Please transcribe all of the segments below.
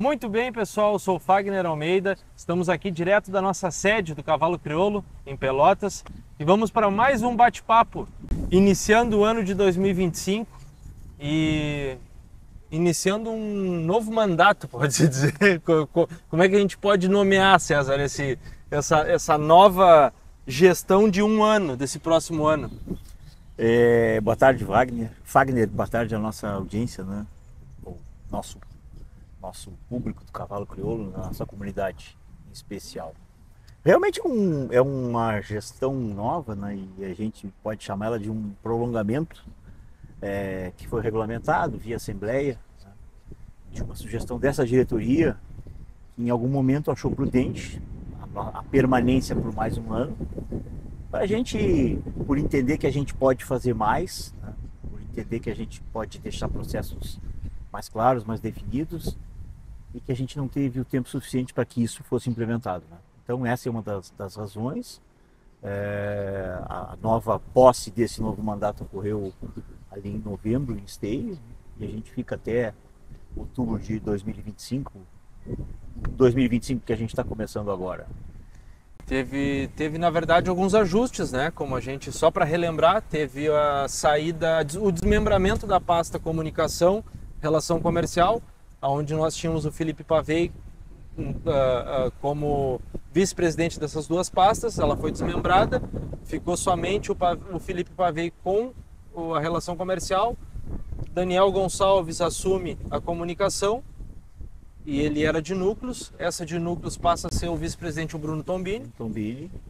Muito bem, pessoal, eu sou o Fagner Almeida, estamos aqui direto da nossa sede do Cavalo Crioulo, em Pelotas, e vamos para mais um bate-papo, iniciando o ano de 2025 e iniciando um novo mandato, pode-se dizer. Como é que a gente pode nomear, César, essa nova gestão de um ano, desse próximo ano? Boa tarde, Wagner. Fagner, boa tarde à nossa audiência, né? O nosso público do Cavalo Crioulo, na nossa comunidade em especial. Realmente é uma gestão nova, né? E a gente pode chamar ela de um prolongamento que foi regulamentado via Assembleia, né? De uma sugestão dessa diretoria, que em algum momento achou prudente a permanência por mais um ano, para a gente, por entender que a gente pode fazer mais, né? Por entender que a gente pode deixar processos mais claros, mais definidos, e que a gente não teve o tempo suficiente para que isso fosse implementado, né? Então essa é uma das razões. A nova posse desse novo mandato ocorreu ali em novembro, em Esteio, e a gente fica até outubro de 2025 que a gente está começando agora. Teve, na verdade, alguns ajustes, né? Como a gente, só para relembrar, teve a saída, o desmembramento da pasta comunicação, relação comercial, onde nós tínhamos o Felipe Pavei como vice-presidente dessas duas pastas. Ela foi desmembrada, ficou somente o Felipe Pavei com a relação comercial. Daniel Gonçalves assume a comunicação, e ele era de núcleos. Essa de núcleos passa a ser o vice-presidente, o Bruno Tombini.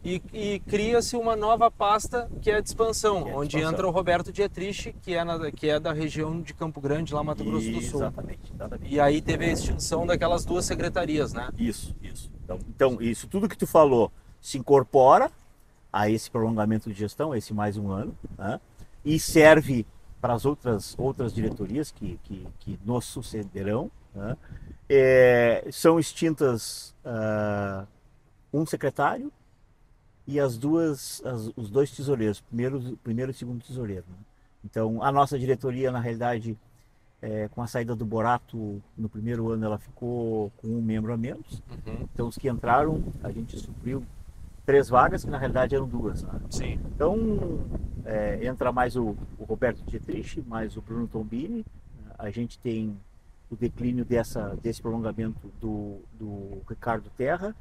E cria-se uma nova pasta, que é a de expansão, onde entra o Roberto Dietrich, que é da região de Campo Grande, lá Mato Grosso do Sul. Exatamente. E aí teve a extinção daquelas duas secretarias, né? Isso. Então, isso tudo que tu falou se incorpora a esse prolongamento de gestão, esse mais um ano, né? E serve para as outras diretorias que nos sucederão, né? São extintas um secretário e os dois tesoureiros, primeiro e segundo tesoureiro, né? Então a nossa diretoria, na realidade, com a saída do Borato no primeiro ano, ela ficou com um membro a menos. Então os que entraram, a gente supriu 3 vagas, que na realidade eram 2, né? Sim. Então entra mais o Roberto Dietrich, mais o Bruno Tombini. A gente tem o declínio desse prolongamento do Ricardo Terra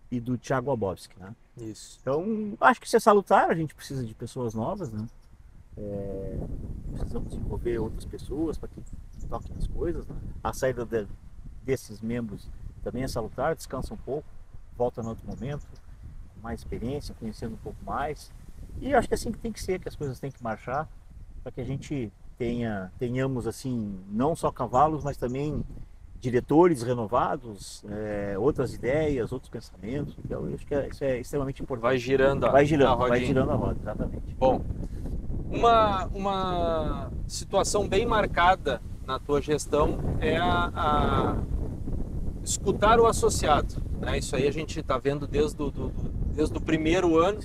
e do Thiago Abovski, né? Isso. Então, acho que isso é salutar. A gente precisa de pessoas novas, né? Precisamos desenvolver outras pessoas para que toquem as coisas, né? A saída desses membros também é salutar. Descansa um pouco, volta no outro momento, com mais experiência, conhecendo um pouco mais. E acho que é assim que tem que ser, que as coisas têm que marchar, para que a gente tenhamos, assim, não só cavalos, mas também diretores renovados, outras ideias, outros pensamentos. Então, eu acho que isso é extremamente importante. Vai girando vai a girando a roda, exatamente. Bom, uma situação bem marcada na tua gestão é a escutar o associado, né? Isso aí a gente está vendo desde o primeiro ano,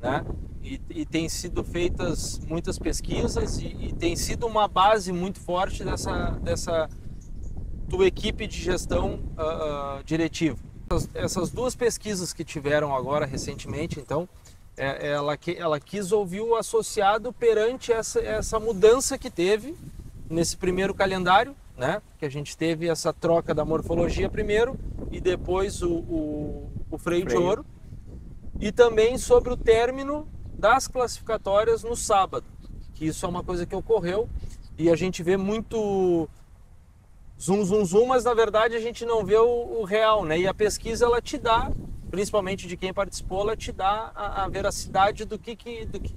né? E tem sido feitas muitas pesquisas e tem sido uma base muito forte dessa tua equipe de gestão diretiva. Essas duas pesquisas que tiveram agora recentemente, então, ela quis ouvir o associado perante essa mudança que teve nesse primeiro calendário, né? Que a gente teve essa troca da morfologia primeiro e depois o freio de ouro, e também sobre o término das classificatórias no sábado, que isso é uma coisa que ocorreu e a gente vê muito zoom, mas na verdade a gente não vê o real, né? E a pesquisa, ela te dá, principalmente de quem participou, ela te dá a veracidade do que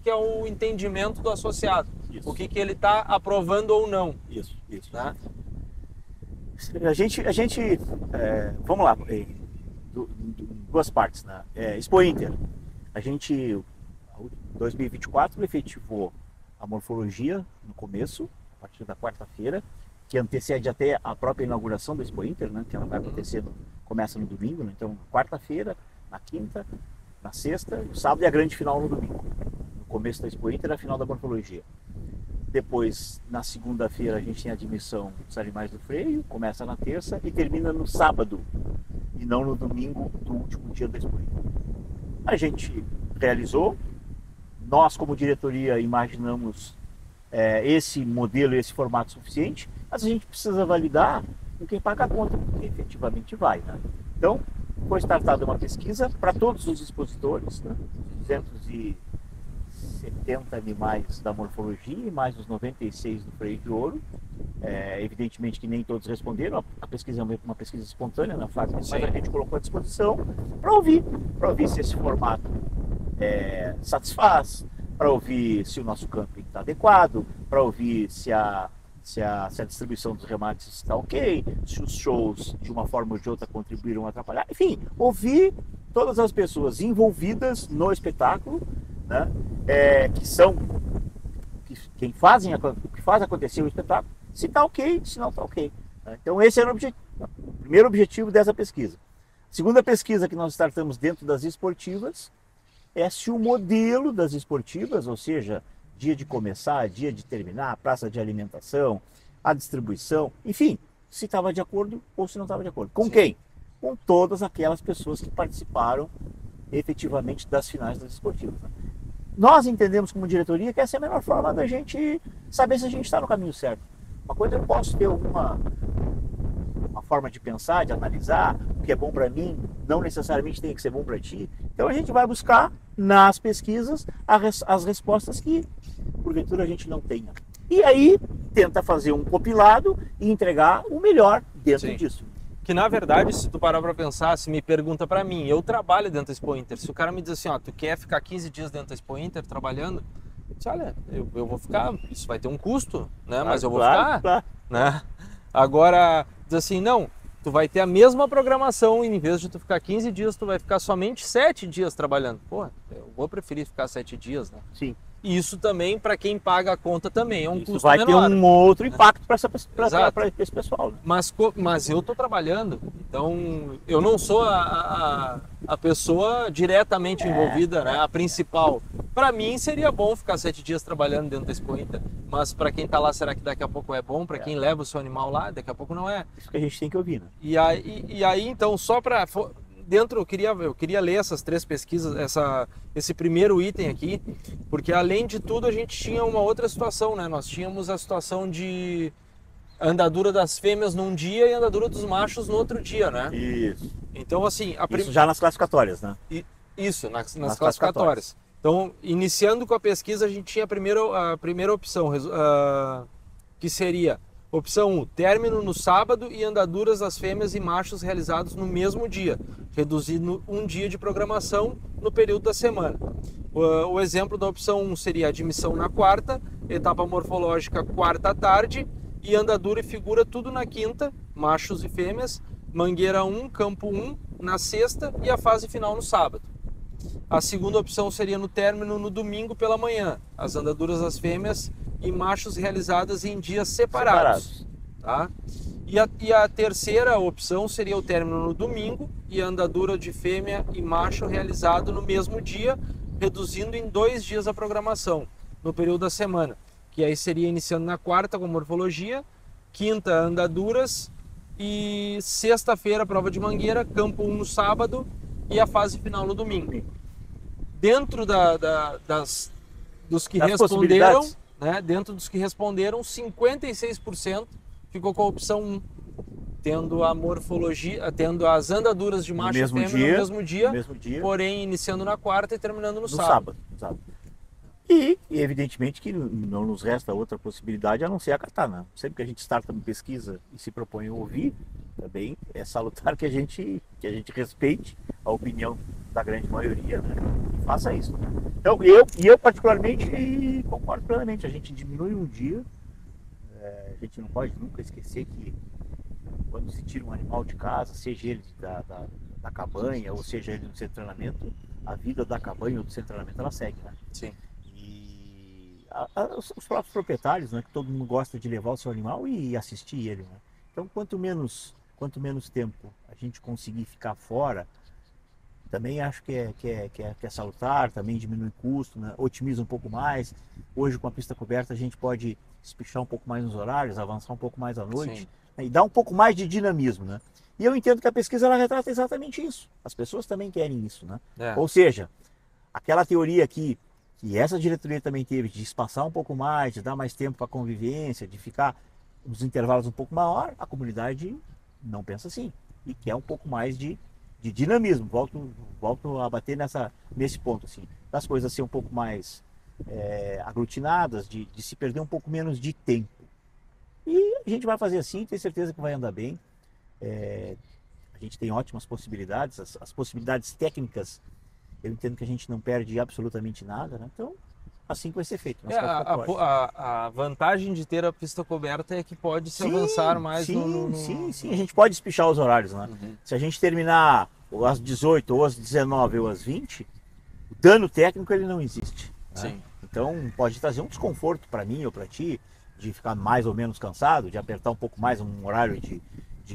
é o entendimento do associado. Isso. O que ele está aprovando ou não. Isso. Né? A gente vamos lá, duas partes, né? Expo Inter, a gente, em 2024, efetivou a morfologia no começo, a partir da quarta-feira, que antecede até a própria inauguração da Expo Inter, né? Que ela vai acontecer, começa no domingo, né? Então, quarta-feira, na quinta, na sexta, no sábado, e a grande final no domingo. No começo da Expo Inter, a final da morfologia. Depois, na segunda-feira, a gente tem a admissão dos animais do freio, começa na terça e termina no sábado, e não no domingo do último dia da Expo Inter. A gente realizou, nós como diretoria imaginamos esse modelo, esse formato suficiente, mas a gente precisa validar com quem paga a conta, porque efetivamente vai, né? Então, foi startada uma pesquisa para todos os expositores, né? 270 animais da morfologia e mais os 96 do freio de ouro. Evidentemente que nem todos responderam, a pesquisa é uma pesquisa espontânea na fase, mas a gente colocou à disposição para ouvir se esse formato satisfaz, para ouvir se o nosso camping está adequado, para ouvir se a distribuição dos remates está ok, se os shows de uma forma ou de outra contribuíram a atrapalhar, enfim, ouvir todas as pessoas envolvidas no espetáculo, né, que faz acontecer o espetáculo, se está ok, se não está ok. Né? Então esse era o primeiro objetivo dessa pesquisa. A segunda pesquisa que nós startamos dentro das esportivas é se o modelo das esportivas, ou seja, dia de começar, dia de terminar, praça de alimentação, a distribuição, enfim, se estava de acordo ou se não estava de acordo. Com quem? Com todas aquelas pessoas que participaram efetivamente das finais das esportivas. Nós entendemos como diretoria que essa é a melhor forma da gente saber se a gente está no caminho certo. Uma coisa eu posso ter uma forma de pensar, de analisar, o que é bom para mim não necessariamente tem que ser bom para ti. Então a gente vai buscar nas pesquisas as respostas que porventura a gente não tenha. E aí tenta fazer um compilado e entregar o melhor dentro disso. Que na verdade, se tu parar para pensar, se me pergunta para mim, eu trabalho dentro da Expo Inter, se o cara me diz assim, ó, tu quer ficar 15 dias dentro da Expo Inter trabalhando? Eu disse, olha, eu vou ficar, isso vai ter um custo, né? Mas eu vou ficar, né? Agora, diz assim, não, tu vai ter a mesma programação, e em vez de tu ficar 15 dias, tu vai ficar somente 7 dias trabalhando. Pô, eu vou preferir ficar 7 dias, né? Sim. E isso também, para quem paga a conta, também é um custo vai menor. ter um outro impacto para esse pessoal. Né? Mas eu estou trabalhando, então eu não sou a pessoa diretamente envolvida, né, a principal. Para mim seria bom ficar 7 dias trabalhando dentro da Expo Inter, mas para quem está lá, será que daqui a pouco é bom? Para quem leva o seu animal lá, daqui a pouco não é. Isso que a gente tem que ouvir, né? E aí então, só para... Dentro, eu queria ler essas 3 pesquisas, esse primeiro item aqui, porque além de tudo a gente tinha uma outra situação, né? Nós tínhamos a situação de andadura das fêmeas num dia e andadura dos machos no outro dia, né? Isso. Então, assim... Isso já nas classificatórias, né? Isso, nas classificatórias. Então, iniciando com a pesquisa, a gente tinha a primeira opção, que seria... Opção 1, término no sábado e andaduras das fêmeas e machos realizados no mesmo dia, reduzindo um dia de programação no período da semana. O exemplo da opção 1 seria admissão na quarta, etapa morfológica quarta à tarde e andadura e figura tudo na quinta, machos e fêmeas, mangueira 1, campo 1 na sexta e a fase final no sábado. A segunda opção seria no término no domingo pela manhã, as andaduras das fêmeas e machos realizadas em dias separados. Tá? E a terceira opção seria o término no domingo e a andadura de fêmea e macho realizado no mesmo dia, reduzindo em 2 dias a programação no período da semana, que aí seria iniciando na quarta com morfologia, quinta andaduras e sexta-feira prova de mangueira, campo 1 no sábado e a fase final no domingo. Dentro dos que responderam, né, dentro dos que responderam, 56% ficou com a opção 1, tendo a morfologia, tendo as andaduras de macho e fêmea no mesmo dia, porém iniciando na quarta e terminando no sábado. E evidentemente que não nos resta outra possibilidade a não ser acatar, né? Sempre que a gente starta uma pesquisa e se propõe a ouvir, também é salutar que a gente respeite a opinião da grande maioria, né? E faça isso. Então eu particularmente concordo plenamente. A gente diminui um dia, a gente não pode nunca esquecer que quando se tira um animal de casa, seja ele da cabanha ou seja ele no centro de treinamento, a vida da cabanha ou do centro de treinamento ela segue, né? Sim. E os próprios proprietários, né? Que todo mundo gosta de levar o seu animal e assistir ele, né? Então quanto menos tempo a gente conseguir ficar fora, Também acho que é salutar, também diminui custo, né? Otimiza um pouco mais. Hoje, com a pista coberta, a gente pode espichar um pouco mais nos horários, avançar um pouco mais à noite, Sim. né? E dar um pouco mais de dinamismo, né? E eu entendo que a pesquisa ela retrata exatamente isso. As pessoas também querem isso, né? É. Ou seja, aquela teoria aqui, que essa diretoria também teve, de espaçar um pouco mais, de dar mais tempo para a convivência, de ficar nos intervalos um pouco maior, a comunidade não pensa assim. E quer um pouco mais de dinamismo. Volto a bater nesse ponto, assim, das coisas ser um pouco mais aglutinadas, de se perder um pouco menos de tempo. E a gente vai fazer assim, tenho certeza que vai andar bem. A gente tem ótimas possibilidades, as possibilidades técnicas, eu entendo que a gente não perde absolutamente nada, né? Então, assim que vai ser feito. A vantagem de ter a pista coberta é que pode se avançar mais Sim. A gente pode espichar os horários, né? Uhum. Se a gente terminar ou às 18, ou às 19, ou às 20, o dano técnico ele não existe. Né? Sim. Então, pode trazer um desconforto para mim ou para ti, de ficar mais ou menos cansado, de apertar um pouco mais um horário de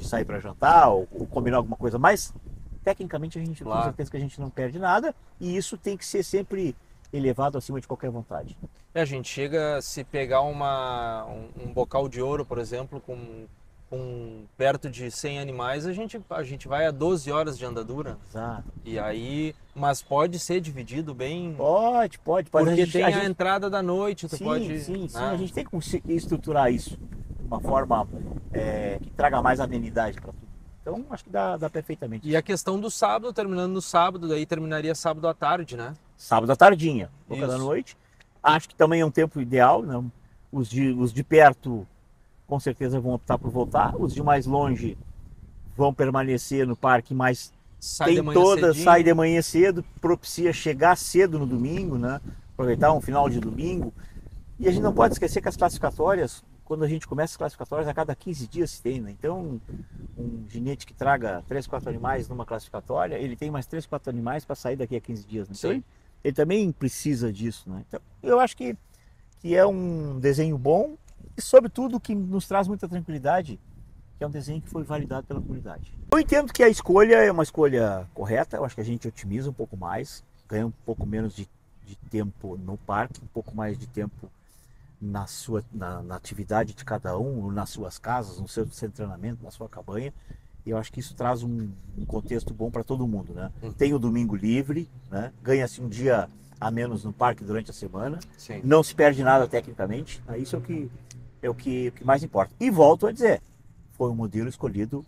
sair para jantar ou combinar alguma coisa, mas tecnicamente a gente tem certeza que a gente não perde nada e isso tem que ser sempre elevado acima de qualquer vontade. A gente chega, se pegar um bocal de ouro, por exemplo, com perto de 100 animais, a gente vai a 12 horas de andadura. Exato. E aí, mas pode ser dividido bem? Pode. Porque tem a entrada da noite, Sim, a gente tem que conseguir estruturar isso de uma forma que traga mais amenidade para tudo. Então, acho que dá perfeitamente. E a questão do sábado, terminando no sábado, daí terminaria sábado à tarde, né? Sábado à tardinha, pouca da noite. Acho que também é um tempo ideal, né? Os de perto, com certeza, vão optar por voltar. Os de mais longe vão permanecer no parque, mas sai de manhã cedo, propicia chegar cedo no domingo, né? Aproveitar um final de domingo. E a gente não pode esquecer que as classificatórias, quando a gente começa as classificatórias, a cada 15 dias se tem, né? Então, um ginete que traga 3, 4 animais numa classificatória, ele tem mais 3, 4 animais para sair daqui a 15 dias. Né? Então, ele também precisa disso, né? Então, eu acho que é um desenho bom e, sobretudo, que nos traz muita tranquilidade, que é um desenho que foi validado pela comunidade. Eu entendo que a escolha é uma escolha correta, eu acho que a gente otimiza um pouco mais, ganha um pouco menos de tempo no parque, um pouco mais de tempo na atividade de cada um, nas suas casas, no seu centro de treinamento, na sua cabanha. E eu acho que isso traz um contexto bom para todo mundo, né? Tem o domingo livre, né? Ganha-se um dia a menos no parque durante a semana. Sim. Não se perde nada tecnicamente. Isso é o que mais importa. E volto a dizer, foi um modelo escolhido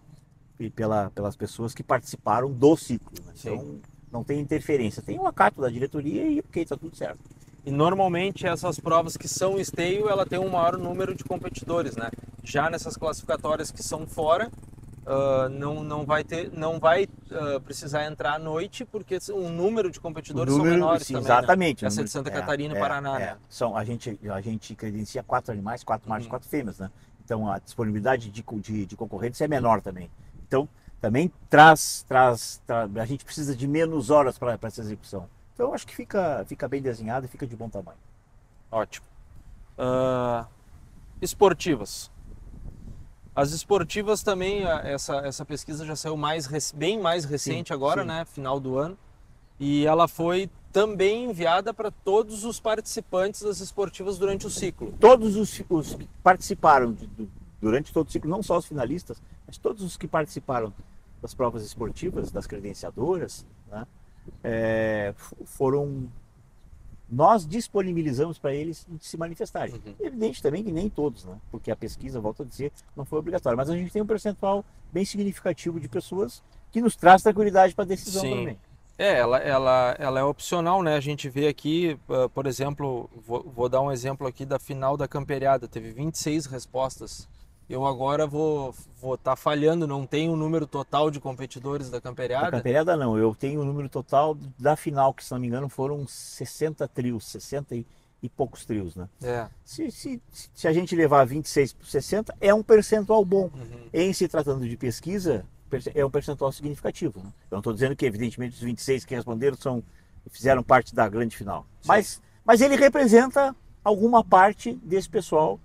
pelas pessoas que participaram do ciclo. Né? Então não tem interferência. Tem um acato da diretoria e ok, está tudo certo. E normalmente essas provas que são esteio, ela tem um maior número de competidores, né? Já nessas classificatórias que são fora, não vai precisar entrar à noite, porque o número de competidores são menores também. Exatamente. Né? Essa de Santa Catarina e Paraná. Né? A gente credencia 4 animais, 4 machos, 4 fêmeas, né? Então a disponibilidade de concorrentes é menor também. Então também a gente precisa de menos horas para essa execução. Então acho que fica bem desenhado e fica de bom tamanho. Ótimo. Esportivas. As esportivas também, essa pesquisa já saiu bem mais recente agora, né? Final do ano. E ela foi também enviada para todos os participantes das esportivas durante o ciclo. Todos os que participaram durante todo o ciclo, não só os finalistas, mas todos os que participaram das provas esportivas, das credenciadoras, né? Nós disponibilizamos para eles se manifestarem. Evidente também que nem todos, né? Porque a pesquisa, volto a dizer, não foi obrigatória, mas a gente tem um percentual bem significativo de pessoas que nos traz tranquilidade para a decisão também. Ela é opcional, né? A gente vê aqui, por exemplo, vou dar um exemplo aqui da final da camperiada, teve 26 respostas. Eu agora vou estar falhando, não tenho o número total de competidores da camperiada. Da camperiada não, eu tenho o número total da final, que se não me engano foram 60 trios, 60 e poucos trios, né? Se a gente levar 26 por 60, é um percentual bom. Em se tratando de pesquisa, é um percentual significativo. Né? Eu não estou dizendo que, evidentemente, os 26 que responderam fizeram parte da grande final. Mas ele representa alguma parte desse pessoal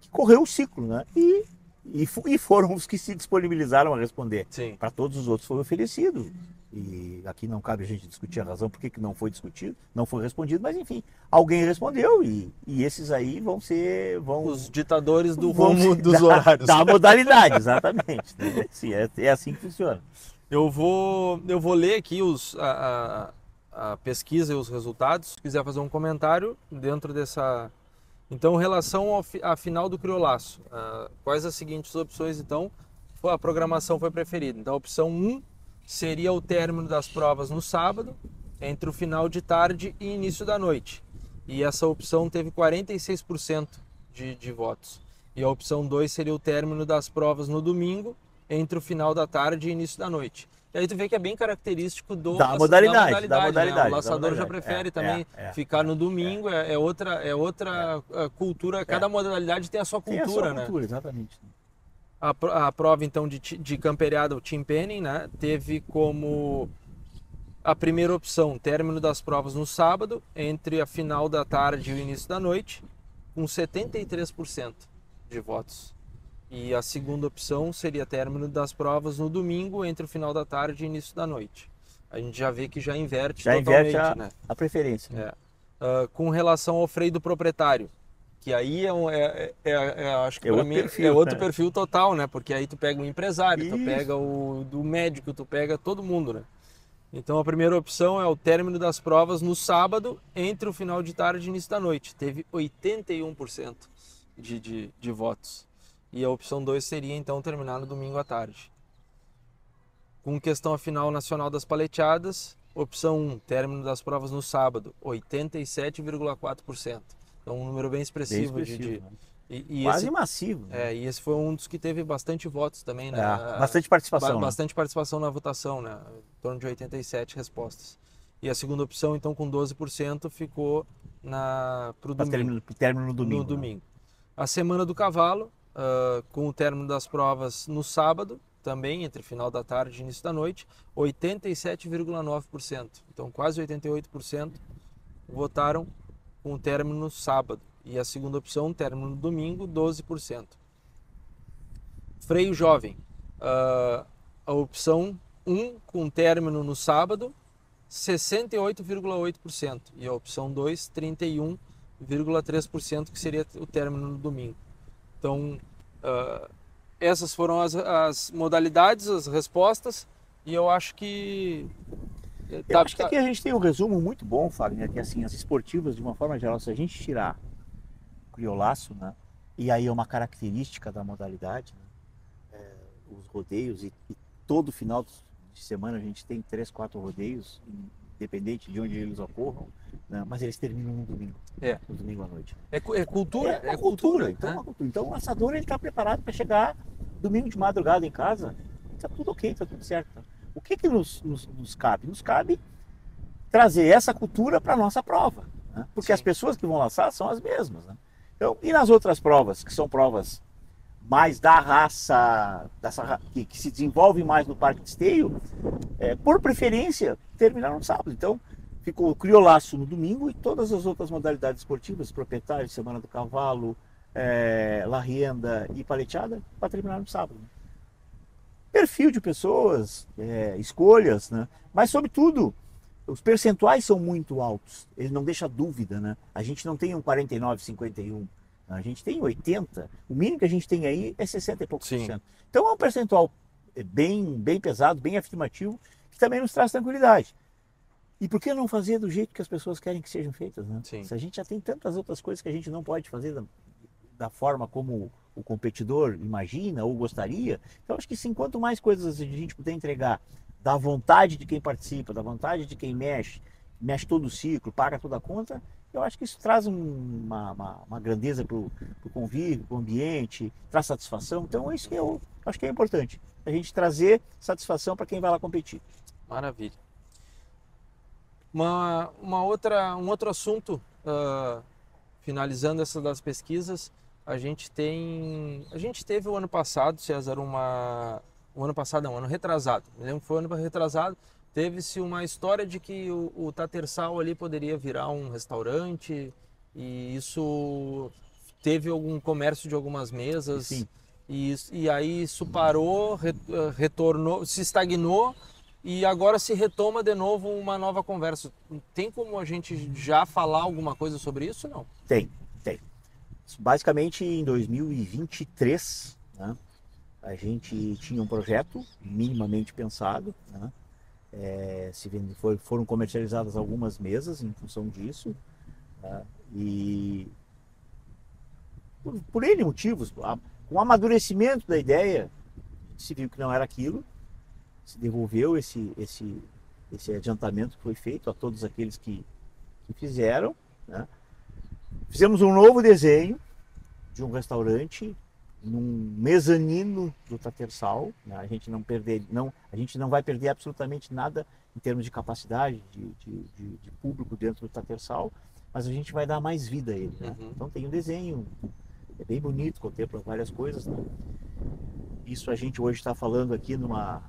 que correu o ciclo, né? E foram os que se disponibilizaram a responder. Para todos os outros foi oferecido E aqui não cabe a gente discutir a razão por que não foi discutido, não foi respondido, mas enfim, alguém respondeu e esses aí vão ser Os ditadores do vão rumo ser dos horários. da modalidade, exatamente. Né? Sim, é assim que funciona. Eu vou ler aqui a pesquisa e os resultados. Se quiser fazer um comentário dentro dessa... Então, em relação à final do criolaço, quais as seguintes opções, então, a programação foi preferida? Então, a opção 1 seria o término das provas no sábado, entre o final de tarde e início da noite. E essa opção teve 46% de votos. E a opção 2 seria o término das provas no domingo, entre o final da tarde e início da noite. E aí tu vê que é bem característico da modalidade. Né? O laçador já prefere também ficar no domingo, é outra cultura, cada modalidade tem a sua cultura, tem a sua né? cultura, exatamente. A prova então de camperiada, o team penning, né, teve como a primeira opção término das provas no sábado, entre a final da tarde e o início da noite, com 73% de votos. E a segunda opção seria término das provas no domingo, entre o final da tarde e início da noite. A gente já vê que já inverte totalmente, né? A preferência. Né? Com relação ao freio do proprietário, que aí acho que para mim perfil, é outro né? perfil total, né? Porque aí tu pega o empresário, Isso. tu pega o do médico, tu pega todo mundo, né? Então a primeira opção é o término das provas no sábado, entre o final de tarde e início da noite. Teve 81% de votos. E a opção 2 seria então terminar no domingo à tarde. Com questão à final nacional das paleteadas, opção 1, término das provas no sábado, 87,4%. Então um número bem expressivo. Né? E quase massivo. Né? E esse foi um dos que teve bastante votos também, né? Bastante participação. Bastante participação na votação, né? Em torno de 87 respostas. E a segunda opção, então, com 12%, ficou pro domingo. Término no domingo. No domingo. A semana do cavalo, com o término das provas no sábado, também entre final da tarde e início da noite, 87,9%. Então, quase 88% votaram com o término no sábado. E a segunda opção, término no domingo, 12%. Freio jovem, a opção 1 com término no sábado, 68,8%. E a opção 2, 31,3%, que seria o término no domingo. Então, essas foram as modalidades, as respostas, e eu acho que... Eu acho que aqui a gente tem um resumo muito bom, Fagner, que assim, as esportivas, de uma forma geral, se a gente tirar o criolaço, né, e aí é uma característica da modalidade, né, os rodeios, e todo final de semana a gente tem 3, 4 rodeios, independente de onde eles ocorram, né, mas eles terminam no domingo, no domingo à noite. É cultura. É cultura. Então o laçador está preparado para chegar domingo de madrugada em casa, está tudo ok, está tudo certo. O que nos cabe? Nos cabe trazer essa cultura para a nossa prova, né? Porque Sim. as pessoas que vão laçar são as mesmas. Né? Então, e nas outras provas, que são provas mais da raça, que se desenvolve mais no parque de esteio, por preferência, terminaram no sábado. Então, ficou o criolaço no domingo e todas as outras modalidades esportivas, proprietário, semana do cavalo, la rienda e paleteada, para terminar no sábado. Né? Perfil de pessoas, escolhas, né? Mas sobretudo os percentuais são muito altos, ele não deixa dúvida, né? A gente não tem um 49, 51, a gente tem 80, o mínimo que a gente tem aí é 60 e poucos por cento. Então é um percentual bem pesado, bem afirmativo, que também nos traz tranquilidade. E por que não fazer do jeito que as pessoas querem que sejam feitas, né? Sim. Se a gente já tem tantas outras coisas que a gente não pode fazer da forma como o competidor imagina ou gostaria, então acho que sim, quanto mais coisas a gente puder entregar da vontade de quem participa, da vontade de quem mexe todo o ciclo, paga toda a conta, eu acho que isso traz uma grandeza para o convívio, para o ambiente, traz satisfação. Então é isso que eu acho que é importante, a gente trazer satisfação para quem vai lá competir. Maravilha. Um outro assunto, finalizando essa das pesquisas, a gente teve o ano passado, César, ano retrasado, me lembro que foi o ano retrasado, teve-se uma história de que o Tatersal ali poderia virar um restaurante, e isso teve algum comércio de algumas mesas. Sim. E aí isso parou, retornou, se estagnou, e agora se retoma de novo uma nova conversa. Tem como a gente já falar alguma coisa sobre isso, não? Tem. Basicamente, em 2023, né, a gente tinha um projeto minimamente pensado, né, foram comercializadas algumas mesas em função disso, né, e por N motivos, com o amadurecimento da ideia, se viu que não era aquilo, se devolveu esse adiantamento que foi feito a todos aqueles que fizeram, né. Fizemos um novo desenho de um restaurante num mezanino do Tatersal, né? A gente não vai perder absolutamente nada em termos de capacidade de público dentro do Tatersal, mas a gente vai dar mais vida a ele, né? Então tem um desenho, é bem bonito, contempla várias coisas, né? Isso a gente hoje está falando aqui numa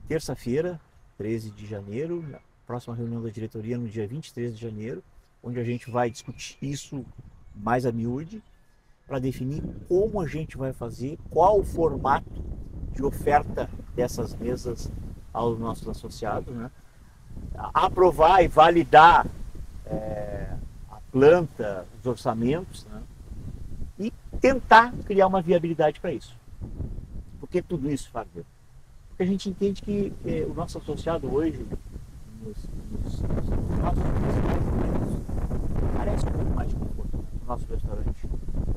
terça-feira, 13 de janeiro, na próxima reunião da diretoria no dia 23 de janeiro, onde a gente vai discutir isso mais a miúde, para definir como a gente vai fazer, qual o formato de oferta dessas mesas aos nossos associados, né? Aprovar e validar a planta, os orçamentos, né? E tentar criar uma viabilidade para isso. Por que tudo isso, Fábio? Porque a gente entende que o nosso associado hoje, parece um pouco mais de conforto, né? O nosso restaurante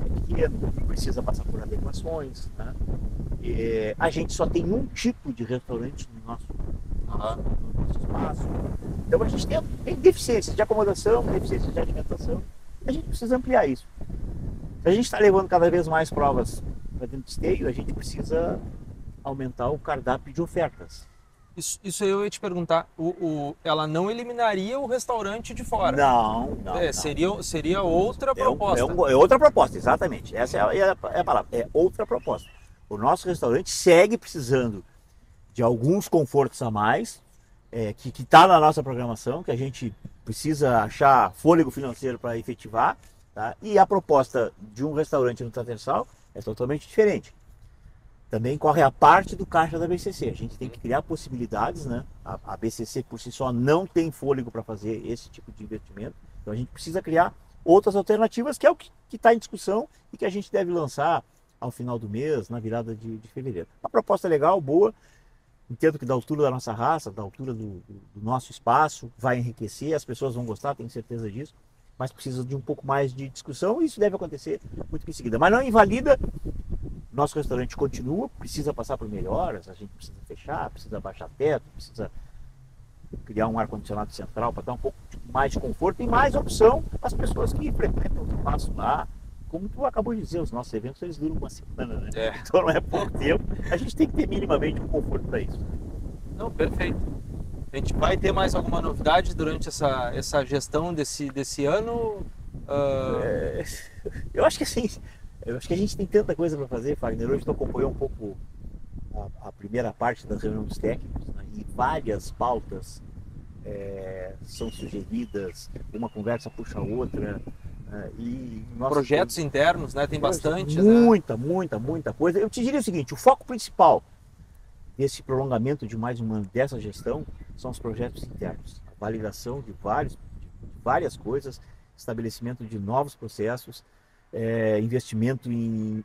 é pequeno, precisa passar por adequações, né? A gente só tem um tipo de restaurante no nosso espaço. Então a gente tem deficiências de acomodação, deficiências de alimentação. A gente precisa ampliar isso. Se a gente está levando cada vez mais provas para dentro do esteio, a gente precisa aumentar o cardápio de ofertas. Isso eu ia te perguntar, ela não eliminaria o restaurante de fora? Não. Seria outra proposta. É outra proposta, exatamente. Essa é a palavra, é outra proposta. O nosso restaurante segue precisando de alguns confortos a mais, que está na nossa programação, que a gente precisa achar fôlego financeiro para efetivar, tá? E a proposta de um restaurante no Tatersal é totalmente diferente. Também corre a parte do caixa da BCC. A gente tem que criar possibilidades, né? A BCC por si só não tem fôlego para fazer esse tipo de investimento. Então a gente precisa criar outras alternativas, que é o que está em discussão e que a gente deve lançar ao final do mês, na virada de fevereiro. Uma proposta legal, boa. Entendo que da altura da nossa raça, da altura do nosso espaço, vai enriquecer, as pessoas vão gostar, tenho certeza disso. Mas precisa de um pouco mais de discussão e isso deve acontecer muito em seguida. Mas não invalida. Nosso restaurante continua, precisa passar por melhoras, a gente precisa fechar, precisa baixar teto, precisa criar um ar-condicionado central para dar um pouco mais de conforto e mais opção para as pessoas que frequentam o espaço lá. Como tu acabou de dizer, os nossos eventos eles duram uma semana, né? Então não é pouco tempo, a gente tem que ter minimamente um conforto para isso. Não, perfeito. A gente vai ter mais alguma novidade durante essa gestão desse ano? Eu acho que assim, a gente tem tanta coisa para fazer, Fagner. Hoje tu acompanhou um pouco a primeira parte das reuniões dos técnicos, né? E várias pautas são sugeridas, uma conversa puxa a outra. E projetos internos, né? Tem bastante. Muita coisa. Eu te diria o seguinte, o foco principal desse prolongamento de mais um ano dessa gestão são os projetos internos. A validação de várias coisas, estabelecimento de novos processos, investimento em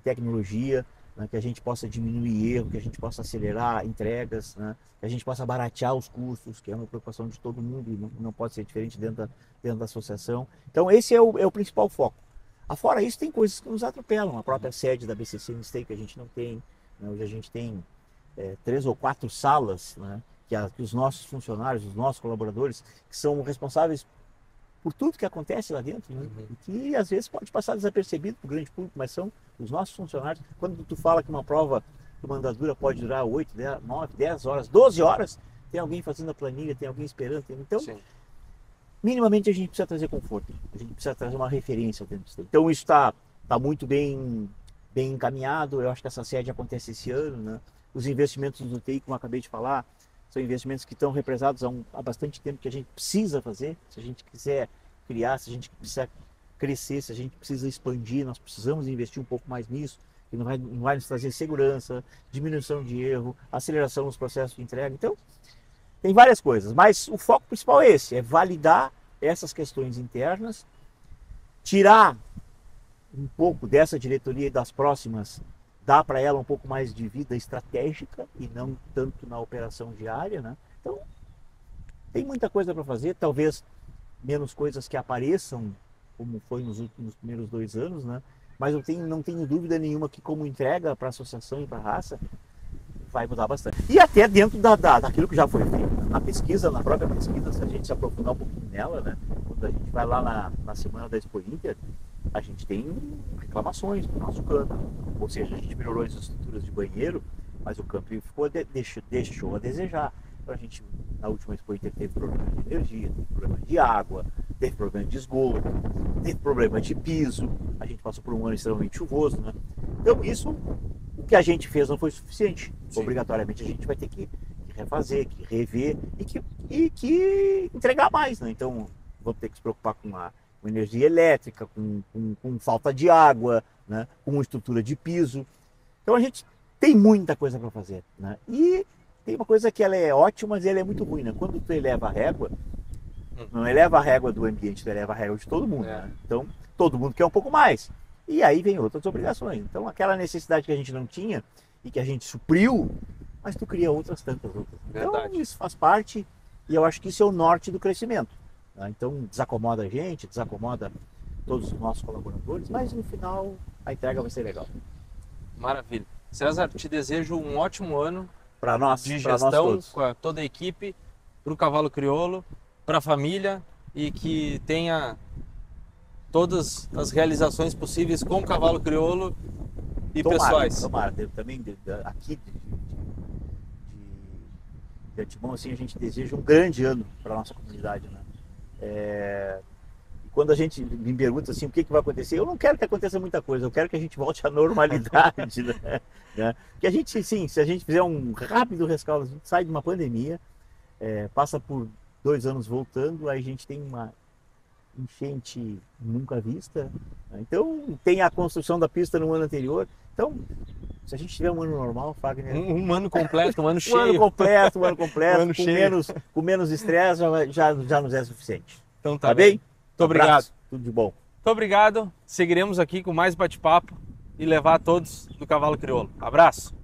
tecnologia, né, que a gente possa diminuir erro, que a gente possa acelerar entregas, né, que a gente possa baratear os custos, que é uma preocupação de todo mundo e não pode ser diferente dentro da associação. Então esse é o principal foco. Afora isso, tem coisas que nos atropelam. A própria sede da BCC no Esteio que a gente não tem, né, hoje a gente tem 3 ou 4 salas, né, que os nossos funcionários, os nossos colaboradores, que são responsáveis por tudo que acontece lá dentro, né? E que às vezes pode passar desapercebido para o grande público, mas são os nossos funcionários. Quando tu fala que uma prova de mandadura pode durar 8, 10, 9, 10 horas, 12 horas, tem alguém fazendo a planilha, tem alguém esperando. Então, sim, minimamente a gente precisa trazer conforto, a gente precisa trazer uma referência dentro disso. Então isso está muito bem encaminhado. Eu acho que essa sede acontece esse ano, né? Os investimentos do TI, como eu acabei de falar, são investimentos que estão represados há bastante tempo, que a gente precisa fazer. Se a gente quiser criar, se a gente precisa crescer, se a gente precisa expandir, nós precisamos investir um pouco mais nisso. que não vai nos trazer segurança, diminuição de erro, aceleração nos processos de entrega. Então, tem várias coisas, mas o foco principal é esse, é validar essas questões internas, tirar um pouco dessa diretoria e das próximas, dar para ela um pouco mais de vida estratégica e não tanto na operação diária, né? Então, tem muita coisa para fazer, talvez menos coisas que apareçam, como foi nos primeiros 2 anos, né? Mas não tenho dúvida nenhuma que como entrega para a associação e para a raça, vai mudar bastante. E até dentro daquilo que já foi feito. Na pesquisa, na própria pesquisa, se a gente se aprofundar um pouquinho nela, né? Quando a gente vai lá na semana da Expo Inter, a gente tem reclamações do nosso campo. Ou seja, a gente melhorou as estruturas de banheiro, mas o campo deixou a desejar. Então a gente, na última Expo Inter, teve problema de energia, teve problema de água, teve problema de esgoto, teve problema de piso. A gente passou por um ano extremamente chuvoso, né? Então isso, o que a gente fez não foi suficiente. Sim. Obrigatoriamente a gente vai ter que refazer, que rever e que entregar mais, né? Então vamos ter que se preocupar com energia elétrica, com falta de água, né? Com estrutura de piso. Então a gente tem muita coisa para fazer, né? E tem uma coisa que ela é ótima, mas ela é muito ruim, né? Quando tu eleva a régua, não eleva a régua do ambiente, tu eleva a régua de todo mundo, né? Então todo mundo quer um pouco mais. E aí vem outras obrigações. Então aquela necessidade que a gente não tinha e que a gente supriu, mas tu cria outras tantas outras. Verdade. Então isso faz parte e eu acho que isso é o norte do crescimento. Né? Então desacomoda a gente, desacomoda todos os nossos colaboradores, mas no final a entrega vai ser legal. Maravilha. César, te desejo um ótimo ano para nós, de gestão com toda a equipe, para o Cavalo Crioulo, para a família e que tenha todas as realizações possíveis com o Cavalo Crioulo e pessoais. Tomara, também aqui de antemão, assim, a gente deseja um grande ano para a nossa comunidade, né? Quando a gente me pergunta assim, o que vai acontecer, eu não quero que aconteça muita coisa, eu quero que a gente volte à normalidade, né? Porque a gente, sim, se a gente fizer um rápido rescaldo, a gente sai de uma pandemia, passa por 2 anos voltando, aí a gente tem uma enchente nunca vista, né? Então tem a construção da pista no ano anterior, então se a gente tiver um ano normal, Fagner, um ano completo, um ano cheio, um ano completo, um ano com menos estresse, já nos é suficiente. Então tá bem? Muito obrigado. Tudo de bom. Muito obrigado. Seguiremos aqui com mais bate-papo e levar a todos do Cavalo Crioulo. Abraço.